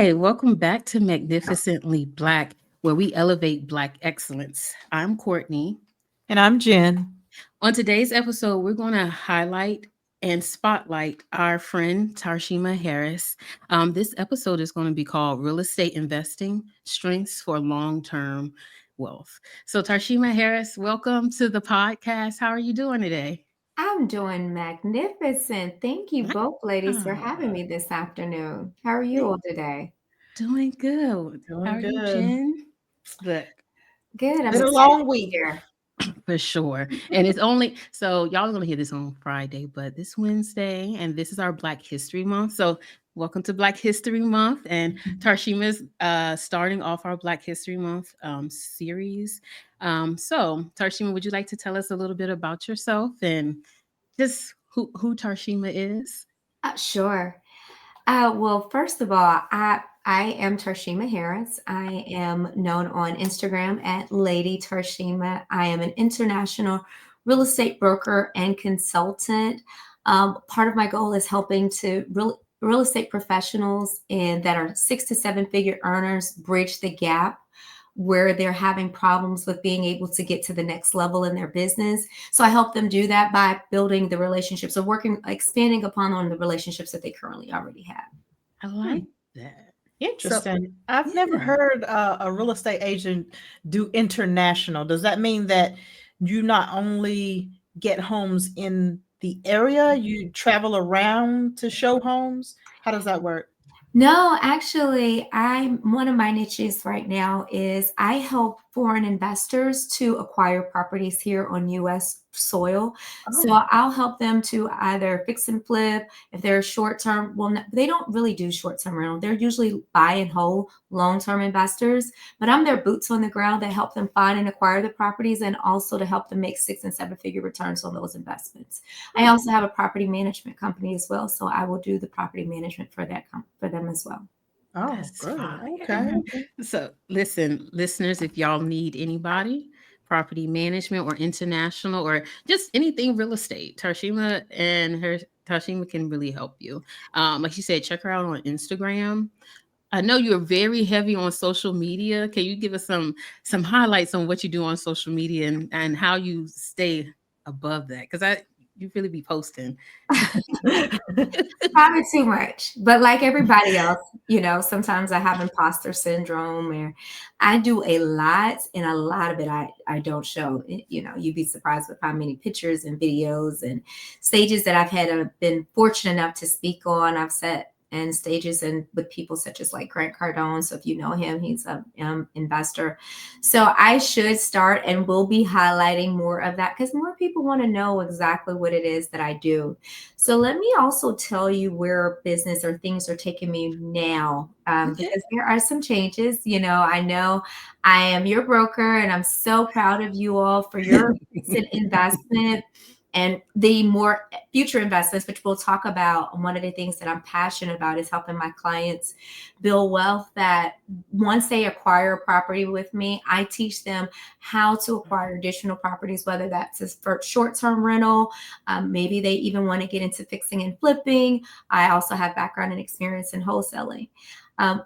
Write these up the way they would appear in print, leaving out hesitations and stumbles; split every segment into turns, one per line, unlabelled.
right, welcome back to Magnificently Black, where we elevate Black excellence. I'm Courtney.
And I'm Jen.
On today's episode, we're going to highlight and spotlight our friend Tarshema Harriss. This episode is going to be called Real Estate Investing Strengths for Long Term Wealth. So, Tarshema Harriss, welcome to the podcast. How are you doing today?
I'm doing magnificent. Thank you both ladies for having
Ah,
me this afternoon. How are you all today?
doing good. How
Doing
are you,
good.
Jen? Look,
Good. I'm
Been a
excited
long
to be
week.
here.
for sure. And it's only so y'all are gonna hear this on Friday, but this Wednesday, and this is our Black History Month. So welcome to Black History Month. And Tarshima's starting off our Black History Month series. So Tarshima, would you like to tell us a little bit about yourself and just who Tarshima is?
Sure. Well, first of all, I am Tarshema Harris. I am known on Instagram at Lady Tarshema. I am an international real estate broker and consultant. Part of my goal is helping to real estate professionals and that are 6 to 7 figure earners bridge the gap where they're having problems with being able to get to the next level in their business. So I help them do that by building the relationships or working, expanding upon on the relationships that they currently already have.
I
Hmm,
like that. So
interesting. I've never
yeah.
heard a real estate agent do international. Does that mean that you not only get homes in the area, you travel around to show homes? How does that work?
No, actually, I'm one of my niches right now is I help foreign investors to acquire properties here on US soil. So
Oh,
I'll help them to either fix and flip if they're short term. Well, they don't really do short term rental. They're usually buy and hold long term investors, but I'm their boots on the ground that help them find and acquire the properties and also to help them make 6 and 7 figure returns on those investments. I
hmm,
also have a property management company as well, so I will do the property management for for them as well.
oh,
That's
good. Okay,
fire.
okay.
So, listen, listeners, if y'all need anybody, property management or international or just anything real estate, Tarshima can really help you. Like you said, check her out on Instagram. I know you're very heavy on social media. Can you give us some highlights on what you do on social media and how you stay above that? Because I you really be posting.
Probably too much, but like everybody else, sometimes I have imposter syndrome, or I do a lot, and a lot of it I don't show. You'd be surprised with how many pictures and videos and stages that I've had been fortunate enough to speak on. I've set and stages and with people such as like Grant Cardone. So if you know him, he's a investor. So I should start and will be highlighting more of that because more people want to know exactly what it is that I do. So let me also tell you where business or things are taking me now,
Yeah.
because there are some changes. I know I am your broker, and I'm so proud of you all for your recent investment and the more future investments, which we'll talk about. And one of the things that I'm passionate about is helping my clients build wealth that once they acquire a property with me, I teach them how to acquire additional properties, whether that's for short-term rental. Maybe they even want to get into fixing and flipping. I also have background and experience in wholesaling.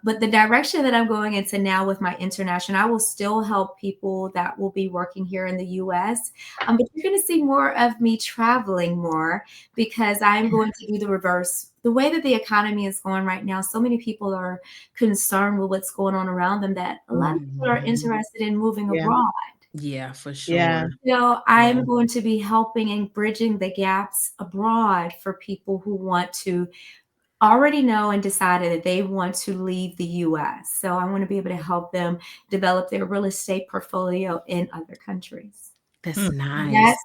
But the direction that I'm going into now with my international, I will still help people that will be working here in the US. But you're going to see more of me traveling more because I'm going to do the reverse. The way that the economy is going right now, so many people are concerned with what's going on around them that a lot of people are
Mhm.
interested in moving
Yeah,
abroad.
Yeah, for
yeah.
sure.
I'm
Yeah.
going to be helping and bridging the gaps abroad for people who want to already know and decided that they want to leave the US. So I want to be able to help them develop their real estate portfolio in other countries.
That's
Hmm.
nice.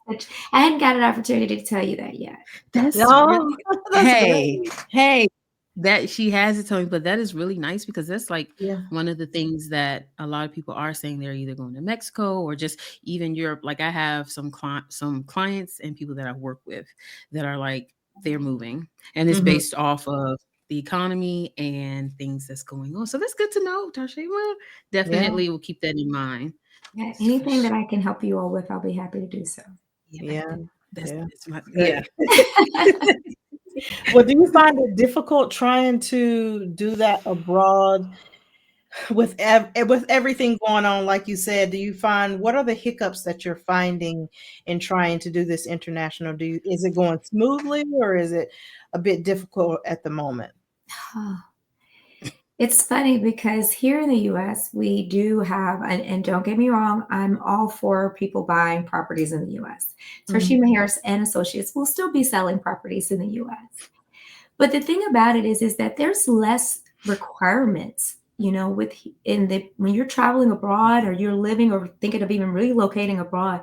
I hadn't got an opportunity to tell you that yet.
That's
Oh,
really
that's
hey,
great.
hey, that she has it to me, but that is really nice because that's like
Yeah.
one of the things that a lot of people are saying they're either going to Mexico or just even Europe. Like I have some clients and people that I work with that are like they're moving and it's
Hmm.
based off of the economy and things that's going on. So that's good to know, Tarshima.
Yeah,
Definitely will keep that in mind.
Yeah,
For
anything that
sure.
I can help you all with, I'll be happy to do so.
Yeah,
yeah,
that's
yeah.
my
Good.
yeah.
Well, do you find it difficult trying to do that abroad with everything going on? Like you said, do you find, what are the hiccups that you're finding in trying to do this international? Is it going smoothly, or is it a bit difficult at the moment?
It's funny because here in the US, we do have, and don't get me wrong, I'm all for people buying properties in the US.
Mhm.
Tarshema Harriss and Associates will still be selling properties in the US. But the thing about it is that there's less requirements, with in the when you're traveling abroad or you're living or thinking of even relocating abroad,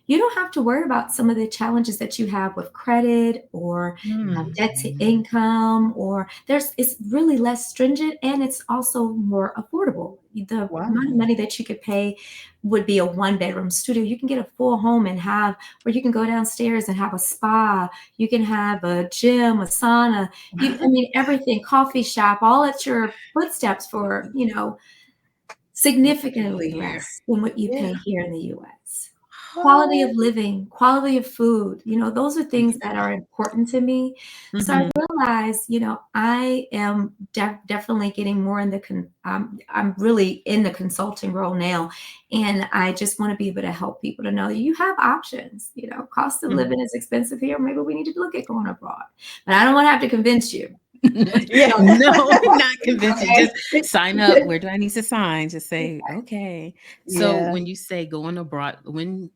you don't have to worry about some of the challenges that you have with credit or
Mm.
debt to income, or it's really less stringent and it's also more affordable. The
Wow.
amount of money that you could pay would be a one bedroom studio. You can get a full home and have, where you can go downstairs and have a spa. You can have a gym, a sauna, I mean, everything, coffee shop, all at your footsteps for, significantly
Yeah.
less than what you
Yeah.
pay here in the US. Quality of
Oh.
living, quality of food, those are things that are important to me. So I
Mhm.
realized, I am definitely getting more in I'm really in the consulting role now. And I just want to be able to help people to know that you have options. Cost of
Mhm.
living is expensive here. Maybe we need to look at going abroad. But I don't want to have to convince you.
Yeah.
No, not convincing.
Okay.
Just sign up. Where do I need to sign? Just say, okay. So
Yeah.
when you say going abroad, when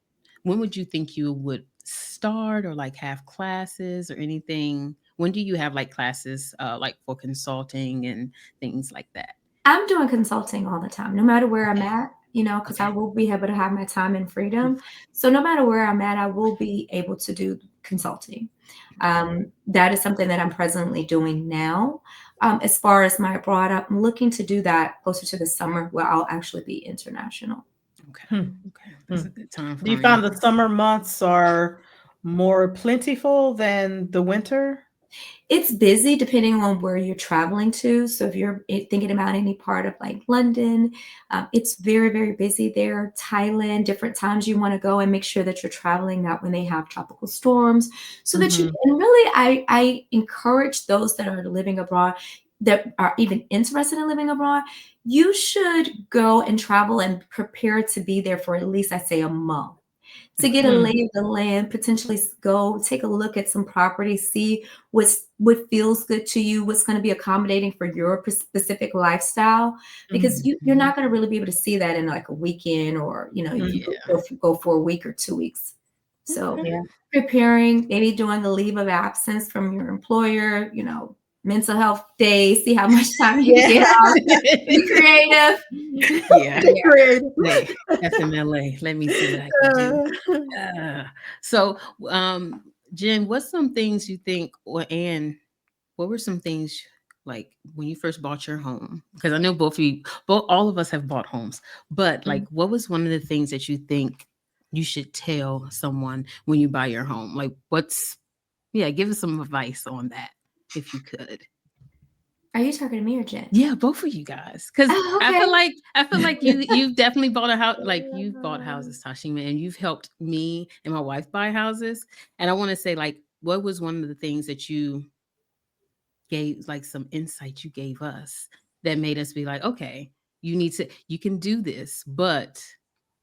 would you think you would start or like have classes or anything? When do you have like classes like for consulting and things like that?
I'm doing consulting all the time, no matter where I'm
Okay.
at, because I
Okay.
will be able to have my time and freedom. So no matter where I'm at, I will be able to do consulting.
Okay.
That is something that I'm presently doing now. As far as my abroad, I'm looking to do that closer to the summer where I'll actually be international.
Okay.
Hmm.
Okay.
Hmm.
That's a good time
Do you
frame.
find the summer months are more plentiful than the winter?
It's busy depending on where you're traveling to. So if you're thinking about any part of like London, it's very, very busy there. Thailand, different times you want to go and make sure that you're traveling not when they have tropical storms, so that you
Mhm.
and really I encourage those that are living abroad that are even interested in living abroad. You should go and travel and prepare to be there for at least, I say, a month to get a
Okay.
Hmm.
lay of the land, potentially go take a look at some properties, see what feels good to you, what's going to be accommodating for your specific lifestyle, because
Mhm.
you're not going to really be able to see that in like a weekend, or you can
Mhm.
Yeah.
go for a week or 2 weeks. So
Okay.
Yeah.
preparing, maybe doing a leave of absence from your employer, mental health days, see how much time you can get
Yeah.
off, be creative.
Yeah.
Be
Yeah.
creative.
Hey, FMLA. Let me see what I can do.
Uh,
So, Jen, what's some things you think, and what were some things like when you first bought your home? Because I know all of us have bought homes, but like,
Mhm.
what was one of the things that you think you should tell someone when you buy your home? Like, yeah, give us some advice on that if you could.
Are you talking to me or Jen?
Yeah, both of you guys, because
Oh,
I
okay.
feel like you've definitely bought a house. Like you've bought houses, Tashima, and you've helped me and my wife buy houses. And I want to say, like, what was one of the things that you gave, like, some insight you gave us that made us be like, okay, you can do this, but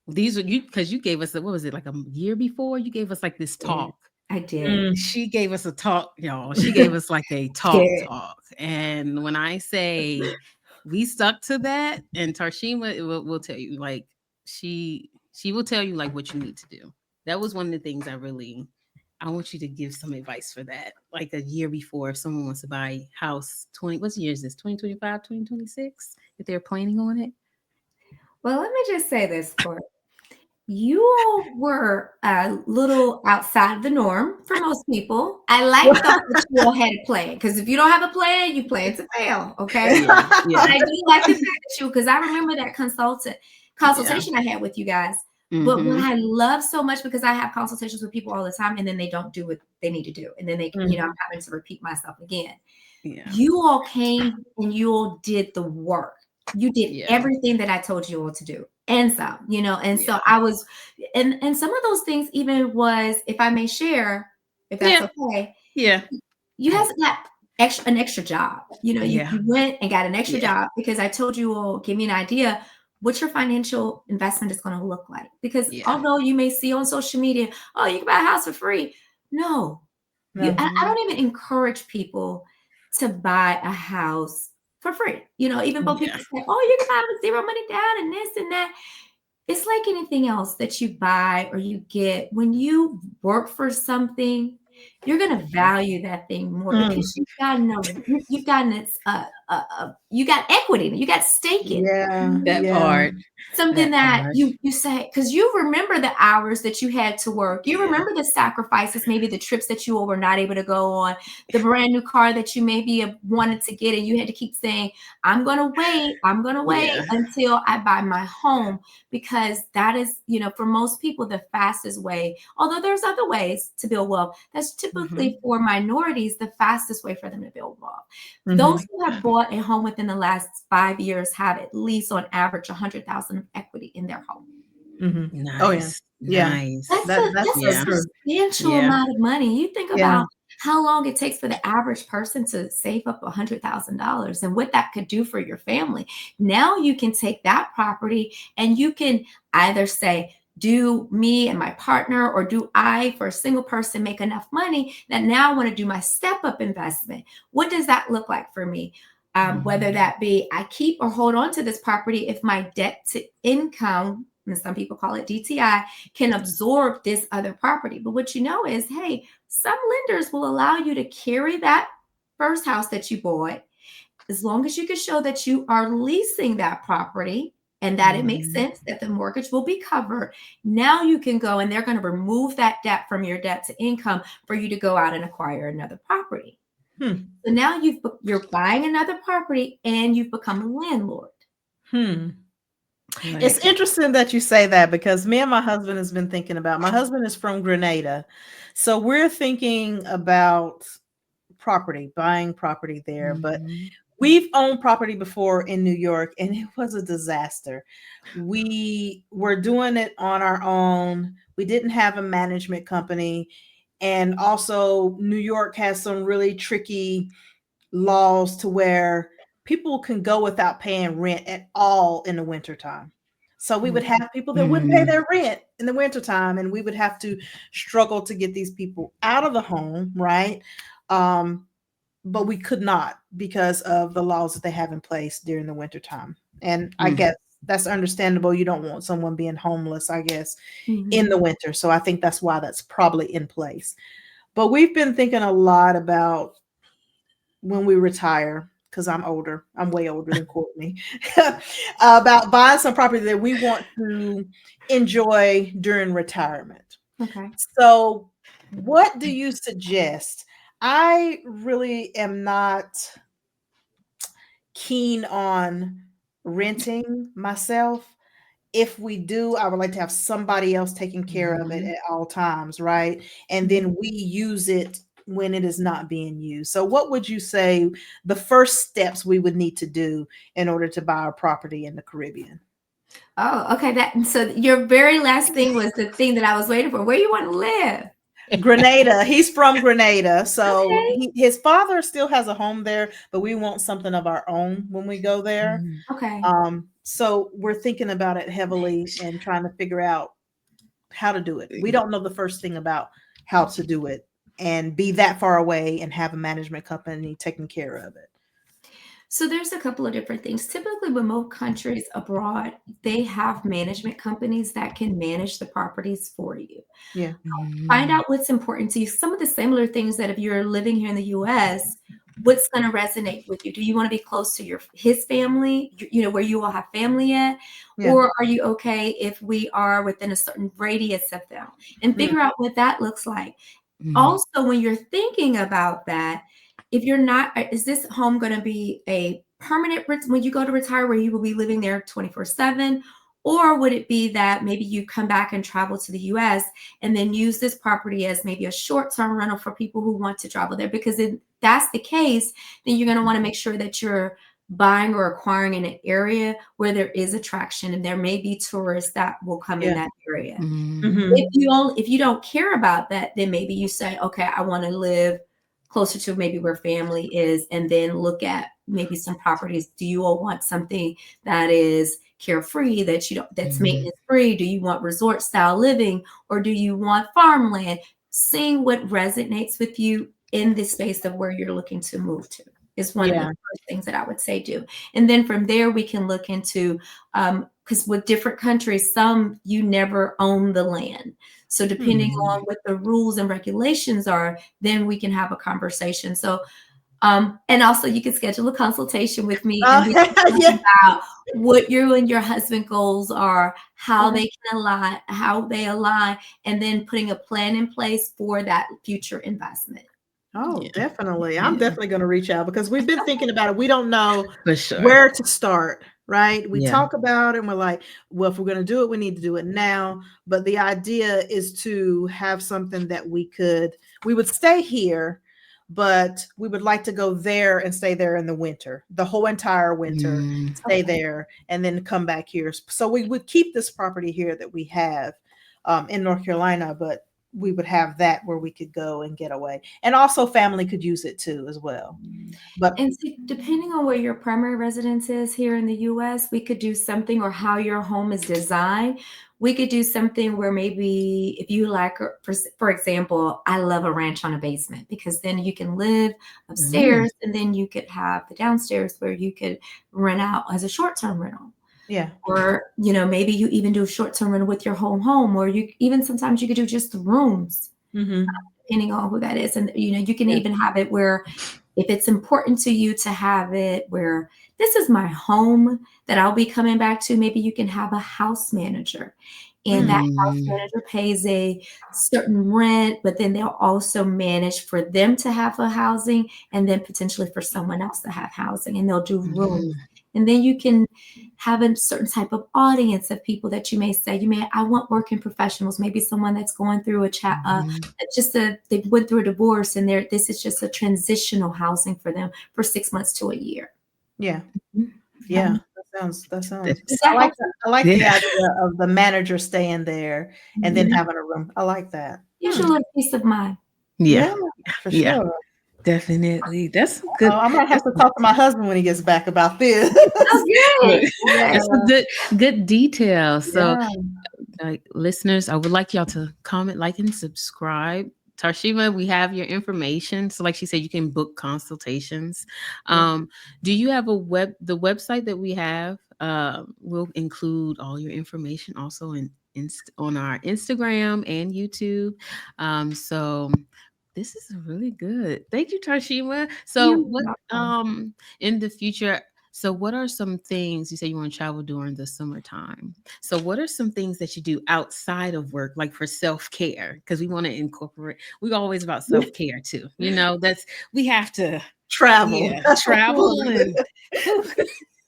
these are you because you gave us what was it, like a year before? You gave us like this
Yeah,
talk.
I did.
Mm.
She gave us a talk, y'all. She gave us like a
Did.
talk. And when I say we stuck to that, and Tarshima will tell you, like, she will tell you like what you need to do. That was one of the things I want you to give some advice for that. Like a year before, if someone wants to buy house 20, what year is this? 2025, 2026? If they're planning on it.
Well, let me just say this, Court. You all were a little outside of the norm for most people. I like though that you all had a plan, because if you don't have a plan, you plan to fail. Okay.
Yeah,
But
yeah,
I do like the fact that because I remember that
yeah.
consultation I had with you guys. But what
Mm-hmm.
I love so much, because I have consultations with people all the time and then they don't do what they need to do. And then
Mm.
I'm having to repeat myself again.
Yeah,
You all came and you all did the work. You did
yeah,
everything that I told you all to do and some, and so
yeah.
I was, and some of those things even was, if I may share, if that's
Yeah,
okay,
yeah.
you have got an extra job. You know,
Yeah.
you went and got an extra
Yeah.
job because I told you all, give me an idea what your financial investment is going to look like. Because
Yeah.
although you may see on social media, oh, you can buy a house for free. No,
No.
I don't even encourage people to buy a house for free. You know, even though
Yeah.
people say, oh, you can buy with zero money down and this and that. It's like anything else that you buy or you get. When you work for something, you're going to value that thing more because you've gotten you got equity, you got stake in it.
Yeah.
That
Yeah.
part.
Something
That
that
part.
you say, because you remember the hours that you had to work. You remember the sacrifices, maybe the trips that you were not able to go on, the brand new car that you maybe have wanted to get, and you had to keep saying, I'm going to wait
Yeah.
until I buy my home, because that is, you know, for most people, the fastest way. Although there's other ways to build wealth, that's typically for minorities, the fastest way for them to build wealth. Those who have bought a home within the last 5 years have at least on average 100,000 of equity in their home.
Oh yeah.
Nice.
Yeah.
Nice.
That's so
Yeah.
That's a
true.
substantial
Yeah.
amount of money. You think
Yeah.
about how long it takes for the average person to save up $100,000 and what that could do for your family. Now you can take that property and you can either say, do me and my partner, or do I, for a single person, make enough money that now I want to do my step up investment? What does that look like for me? Whether that be I keep or hold on to this property if my debt to income, and some people call it DTI, can absorb this other property. But what you know is, hey, some lenders will allow you to carry that first house that you bought as long as you can show that you are leasing that property and that it makes sense that the mortgage will be covered. Now you can go and they're going to remove that debt from your debt to income for you to go out and acquire another property. So now you're buying another property and you've become a landlord.
It's interesting that you say that, because me and my husband has been thinking about, my husband is from Grenada. So we're thinking about buying property there, but we've owned property before in New York and it was a disaster. We were doing it on our own. We didn't have a management company. And also New York has some really tricky laws to where people can go without paying rent at all in the wintertime. So we would have people that wouldn't pay their rent in the wintertime, and we would have to struggle to get these people out of the home, right? But we could not because of the laws that they have in place during the wintertime. And I guess that's understandable. You don't want someone being homeless, I guess, in the winter. So I think that's why that's probably in place. But we've been thinking a lot about when we retire, because I'm older, I'm way older than Courtney, about buying some property that we want to enjoy during retirement.
Okay.
So, what do you suggest? I really am not keen on renting myself. If we do, I would like to have somebody else taking care of it at all times, right? And then we use it when it is not being used. So what would you say the first steps we would need to do in order to buy a property in the Caribbean?
Oh, okay. So your very last thing was the thing that I was waiting for. Where you want to live?
Grenada. He's from Grenada. So
Okay.
his father still has a home there, but we want something of our own when we go there.
Okay.
So we're thinking about it heavily and trying to figure out how to do it. We don't know the first thing about how to do it and be that far away and have a management company taking care of it.
So there's a couple of different things. Typically, when most countries abroad, they have management companies that can manage the properties for you.
Yeah.
Find out what's important to you. Some of the similar things that if you're living here in the US, what's going to resonate with you? Do you want to be close to his family, you know, where you all have family at?
Yeah.
Or are you okay if we are within a certain radius of them? And figure out what that looks like. Also, when you're thinking about that, if you're not, is this home going to be a permanent when you go to retire where you will be living there 24/7? Or would it be that maybe you come back and travel to the US and then use this property as maybe a short-term rental for people who want to travel there? Because if that's the case, then you're going to want to make sure that you're buying or acquiring in an area where there is attraction and there may be tourists that will come in that area. If you don't care about that, then maybe you say, okay, I want to live closer to maybe where family is, and then look at maybe some properties. Do you all want something that is carefree, that you don't, that's maintenance free? Do you want resort style living, or do you want farmland? Seeing what resonates with you in the space of where you're looking to move to is one of the first things that I would say do. And then from there, we can look into, because with different countries, some you never own the land. So depending on what the rules and regulations are, then we can have a conversation. So, and also you can schedule a consultation with me and we can talk about what you and your husband goals are, how they can align, how they align, and then putting a plan in place for that future investment.
Oh, definitely. I'm definitely going to reach out because we've been thinking about it. We don't know
For sure.
where to start, right? We
Yeah.
talk about it and we're like, well, if we're going to do it, we need to do it now. But the idea is to have something that we would stay here, but we would like to go there and stay there in the winter, the whole entire winter, stay there and then come back here. So we would keep this property here that we have in North Carolina, but we would have that where we could go and get away. And also family could use it too as well. But
and see, depending on where your primary residence is here in the US, we could do something, or how your home is designed. We could do something where maybe if you like, for example, I love a ranch on a basement, because then you can live upstairs and then you could have the downstairs where you could rent out as a short-term rental.
Yeah.
Or, you know, maybe you even do a short-term rental with your home, or you even sometimes you could do just the rooms, depending on who that is. And, you know, you can even have it where if it's important to you to have it where this is my home that I'll be coming back to, maybe you can have a house manager. And that house manager pays a certain rent, but then they'll also manage for them to have a housing and then potentially for someone else to have housing, and they'll do rooms. And then you can have a certain type of audience of people that you may say, I want working professionals, maybe someone that's going through they went through a divorce and this is just a transitional housing for them for 6 months to a year.
Yeah. Yeah. That sounds. I like the idea of the manager staying there and then having a room. I like that.
Gives you a little peace of mind.
Yeah, for sure.
Definitely. That's good.
I'm gonna have to talk to my husband when he gets back about this.
That's a good detail. So listeners, I would like y'all to comment, like, and subscribe. Tarshema, we have your information. So like she said, you can book consultations. Do you have the website that we have will include all your information also on our Instagram and YouTube. So this is really good. Thank you, Tarshema. So what in the future, so what are some things, you say you want to travel during the summertime. So what are some things that you do outside of work, like for self-care? Because we want to incorporate, we're always about self-care too. You know, we have to
travel.
Travel and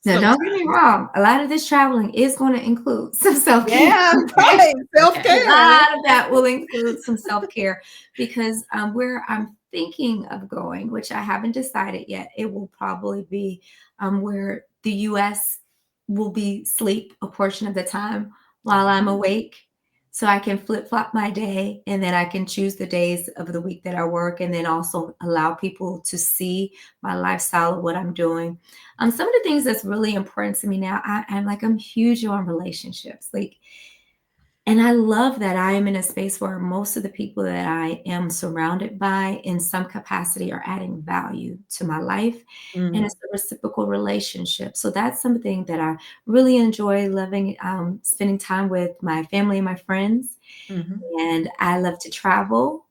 now, don't get me wrong. A lot of this traveling is going to include some self-care.
Yeah, right. Self-care.
A lot of that will include some self-care, because where I'm thinking of going, which I haven't decided yet, it will probably be where the U.S. will be sleep a portion of the time while I'm awake. So I can flip-flop my day, and then I can choose the days of the week that I work, and then also allow people to see my lifestyle of what I'm doing. Some of the things that's really important to me now, I'm huge on relationships. And I love that I am in a space where most of the people that I am surrounded by in some capacity are adding value to my life. And it's a reciprocal relationship. So that's something that I really enjoy loving, spending time with my family and my friends. And I love to travel.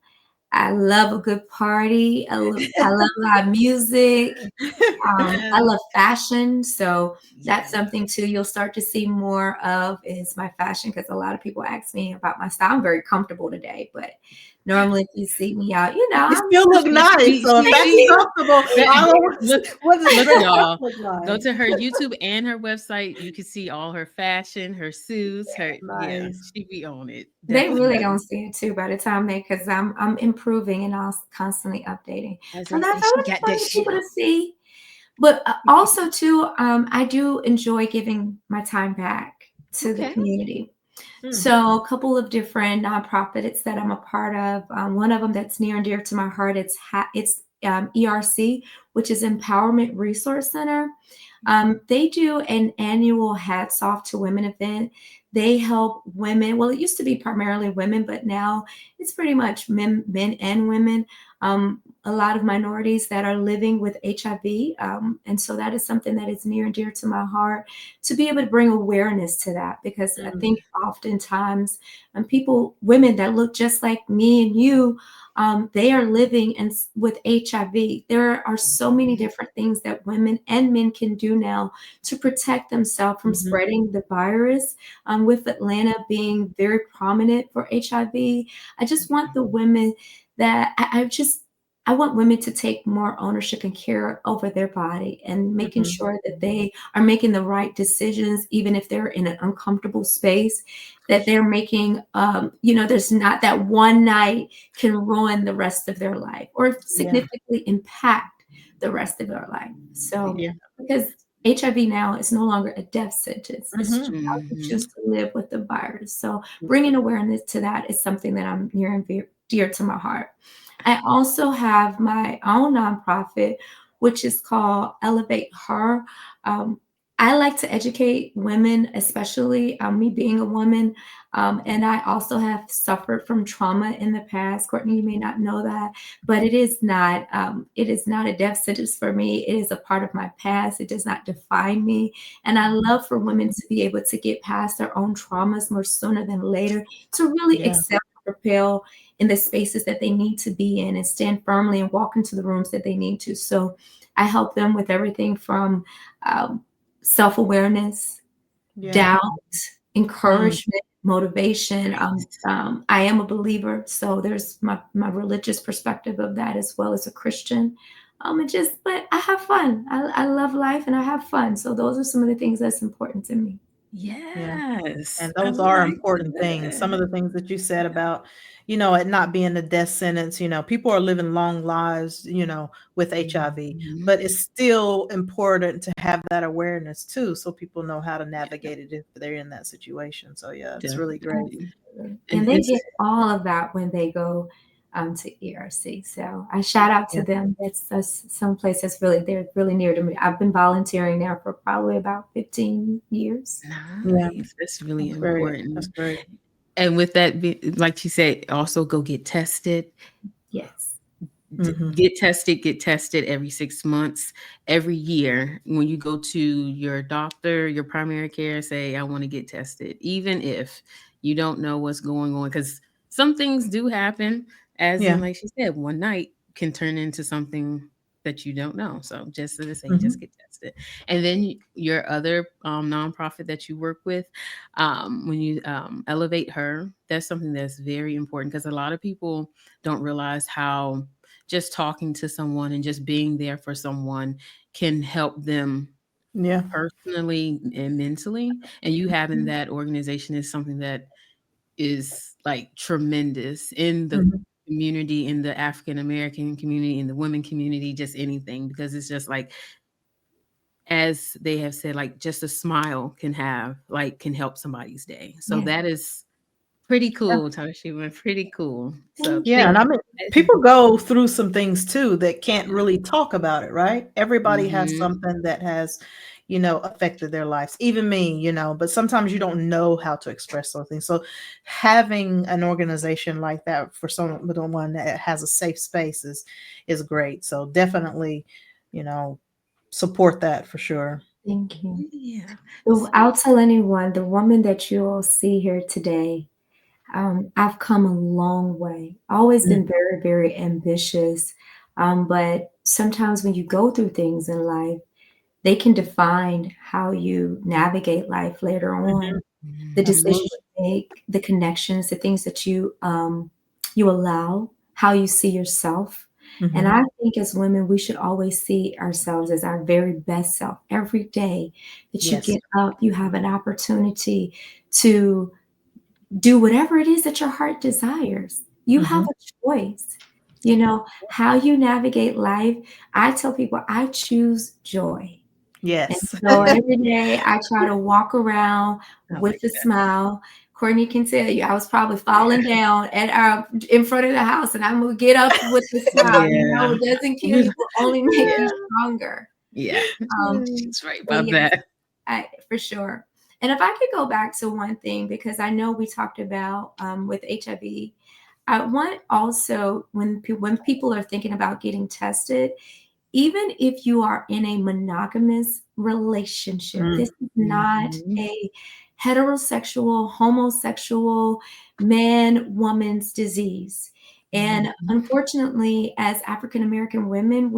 I love a good party. I love live music. I love fashion. So that's something too you'll start to see more of, is my fashion, because a lot of people ask me about my style. I'm very comfortable today, but normally if you see me out, you
still look nice. So if that's comfortable,
look, y'all. Go to her YouTube and her website. You can see all her fashion, her suits, she be on it.
They really don't see it too by the time because I'm improving and I'm constantly updating. And that's what I want people to see. But also too, I do enjoy giving my time back to the community. So a couple of different nonprofits that I'm a part of. One of them that's near and dear to my heart. It's ERC, which is Empowerment Resource Center. They do an annual Hats Off to Women event. They help women. Well, it used to be primarily women, but now it's pretty much men and women. A lot of minorities that are living with HIV. And so that is something that is near and dear to my heart, to be able to bring awareness to that, because I think oftentimes women that look just like me and you, they are living with HIV. There are so many different things that women and men can do now to protect themselves from spreading the virus. With Atlanta being very prominent for HIV, I just want the women that I want women to take more ownership and care over their body, and making sure that they are making the right decisions, even if they're in an uncomfortable space, that they're making, there's not that one night can ruin the rest of their life or significantly impact the rest of their life. So, because HIV now is no longer a death sentence. It's just how you choose to live with the virus. So bringing awareness to that is something that I'm near and dear to my heart. I also have my own nonprofit, which is called Elevate Her. I like to educate women, especially me being a woman. And I also have suffered from trauma in the past. Courtney, you may not know that, but it is not a death sentence for me. It is a part of my past. It does not define me. And I love for women to be able to get past their own traumas more sooner than later, to really accept, propel in the spaces that they need to be in, and stand firmly and walk into the rooms that they need to. So I help them with everything from self-awareness, doubt, encouragement, motivation. I am a believer, so there's my religious perspective of that, as well as a Christian. But I have fun. I love life and I have fun. So those are some of the things that's important to me.
Yes.
And
I
those are
like
important things. Some of
that.
the things that you said about, it not being a death sentence, people are living long lives, with HIV, but it's still important to have that awareness too, so people know how to navigate it if they're in that situation. So yeah, it's really great.
Definitely.
And they get all of that when they go to ERC. So I shout out to them. That's someplace they're really near to me. I've been volunteering there for probably about 15 years.
Nice. That's really
That's great.
important.
That's great.
And with that, like you said, also go get tested.
Yes.
Get tested every 6 months, every year. When you go to your doctor, your primary care, say, I want to get tested, even if you don't know what's going on, because some things do happen, as in, like she said, one night can turn into something that you don't know. So just to say, just get tested. And then your other nonprofit that you work with, when you Elevate Her, that's something that's very important, because a lot of people don't realize how just talking to someone and just being there for someone can help them personally and mentally. And you having that organization is something that is like tremendous in the community, in the African American community, in the women community, just anything, because it's just like, as they have said, like just a smile can help somebody's day. So that is pretty cool, Tarshema. Pretty cool. So
Yeah, and I mean, people go through some things too that can't really talk about it, right? Everybody has something that has, affected their lives, even me, but sometimes you don't know how to express those things. So having an organization like that for someone that has a safe space is great. So definitely, support that for sure.
Thank you.
Yeah.
I'll tell anyone, the woman that you all see here today, I've come a long way. Always been very, very ambitious. But sometimes when you go through things in life, they can define how you navigate life later on. The decisions you make, the connections, the things that you allow, how you see yourself. And I think as women, we should always see ourselves as our very best self. Every day that you get up, you have an opportunity to do whatever it is that your heart desires. You have a choice. How you navigate life. I tell people I choose joy. And
Yes.
so every day I try to walk around with a smile. Courtney can tell you, I was probably falling down in front of the house, and I'm gonna get up with the smile.
Yeah.
It doesn't kill you, will only make you
Yeah.
stronger.
Yeah,
Um,
she's right
but
about
yes,
that.
for sure. And if I could go back to one thing, because I know we talked about with HIV, I want also when people are thinking about getting tested, even if you are in a monogamous relationship,
Mm.
this is not
Mhm.
a heterosexual, homosexual, man, woman's disease. And
Mhm.
unfortunately, as African American women,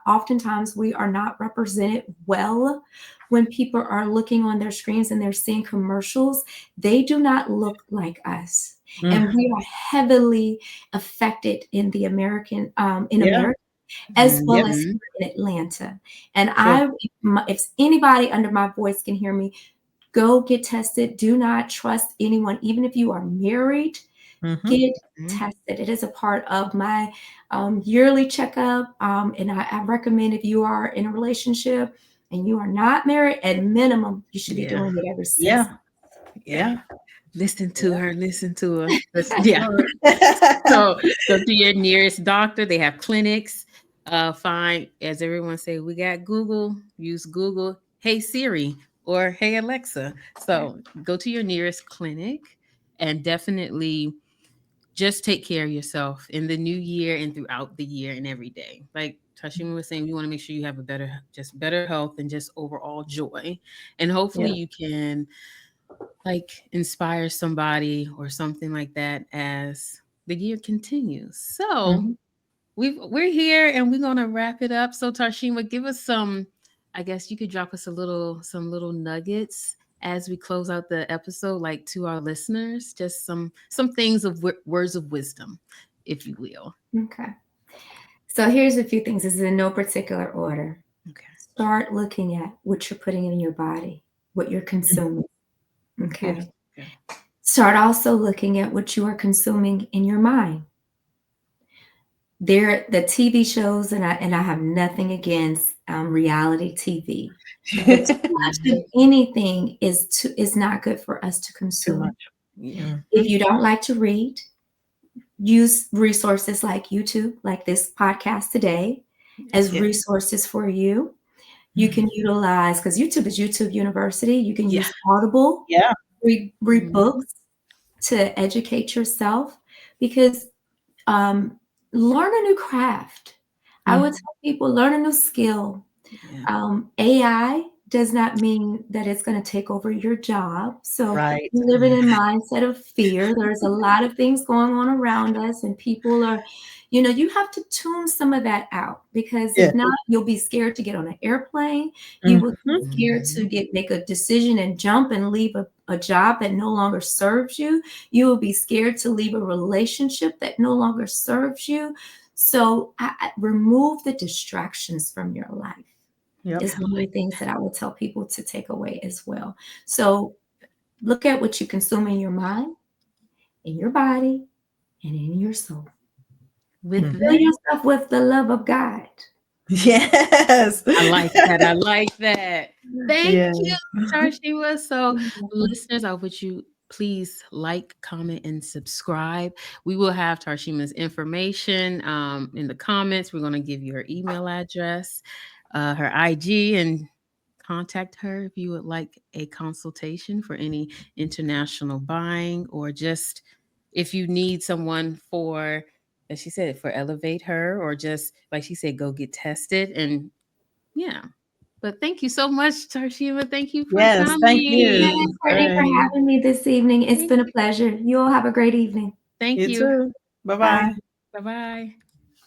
oftentimes we are not represented well when people are looking on their screens and they're seeing commercials. They do not look like us.
Mm.
And we are heavily affected in
Yeah.
America as well as
Mhm.
here in Atlanta. And
Sure.
if anybody under my voice can hear me, go get tested. Do not trust anyone, even if you are married.
Mhm.
Get
Mhm.
tested. It is a part of my yearly checkup, and I recommend if you are in a relationship and you are not married, at minimum, you should be
Yeah,
doing it every 6
Yeah.
months.
yeah.
Yeah.
Listen to
Yeah.
her. Listen to her.
For
Yeah.
sure.
So go to your nearest doctor. They have clinics. Find, as everyone say, we got Google. Use Google. Hey Siri or Hey Alexa. So go to your nearest clinic and definitely just take care of yourself in the new year and throughout the year and every day. Like Tashima was saying, you want to make sure you have a better health and just overall joy. And hopefully
Yeah.
you can like inspire somebody or something like that as the year continues. So
Mhm.
we're here and we're gonna wrap it up. So Tarshima, give us some. I guess you could drop us some little nuggets as we close out the episode, like to our listeners, just some things of words of wisdom, if you will.
Okay. So here's a few things. This is in no particular order.
Okay.
Start looking at what you're putting in your body, what you're
Mm.
consuming.
Yes.
Okay.
Okay.
Start also looking at what you are consuming in your mind. The TV shows, and I have nothing against reality TV, but too much of
Mhm.
anything is not good for us to
Too
consume.
much.
Yeah.
If
Mhm.
you don't like to read, use resources like YouTube, like this podcast today, as
Yeah.
resources for you. You
Mhm.
can utilize, because YouTube is YouTube University. You can
Yeah.
use Audible,
Yeah.
read
Mhm.
books to educate yourself, because um, learn a new craft. I would
Mhm.
tell people, learn a new skill.
Yeah.
AI does not mean that it's going to take over your job. So
Right.
we live in a mindset of fear. There's a lot of things going on around us, and people are, you have to tune some of that out, because
Yeah.
if not, you'll be scared to get on an airplane. You will be
Mhm.
scared to
Mhm.
make a decision and jump and leave a job that no longer serves you. You will be scared to leave a relationship that no longer serves you. So remove the distractions from your life
Yep.
is one of the things that I would tell people to take away as well. So look at what you consume in your mind, in your body, and in your soul. And
With
fill
Mhm.
that,
yourself with the love of God.
Yes.
I like that. I like that. Thank
Yeah.
you, Tarshima. So,
You're welcome.
listeners, I would you please like, comment, and subscribe. We will have Tarshima's information in the comments. We're going to give you her email address, her IG, and contact her if you would like a consultation for any international buying or just if you need someone for, as she said, for elevate her or just like she said, go get tested and yeah. But thank you so much, Tarshima. Thank you for
Yes. Thank
Yes,
you.
coming.
All
Courtney, for
right.
having me this evening. It's
Thank
been a
you.
pleasure. You all have a great evening.
Thank
You
you.
too. Bye
Bye.
bye.
Bye bye.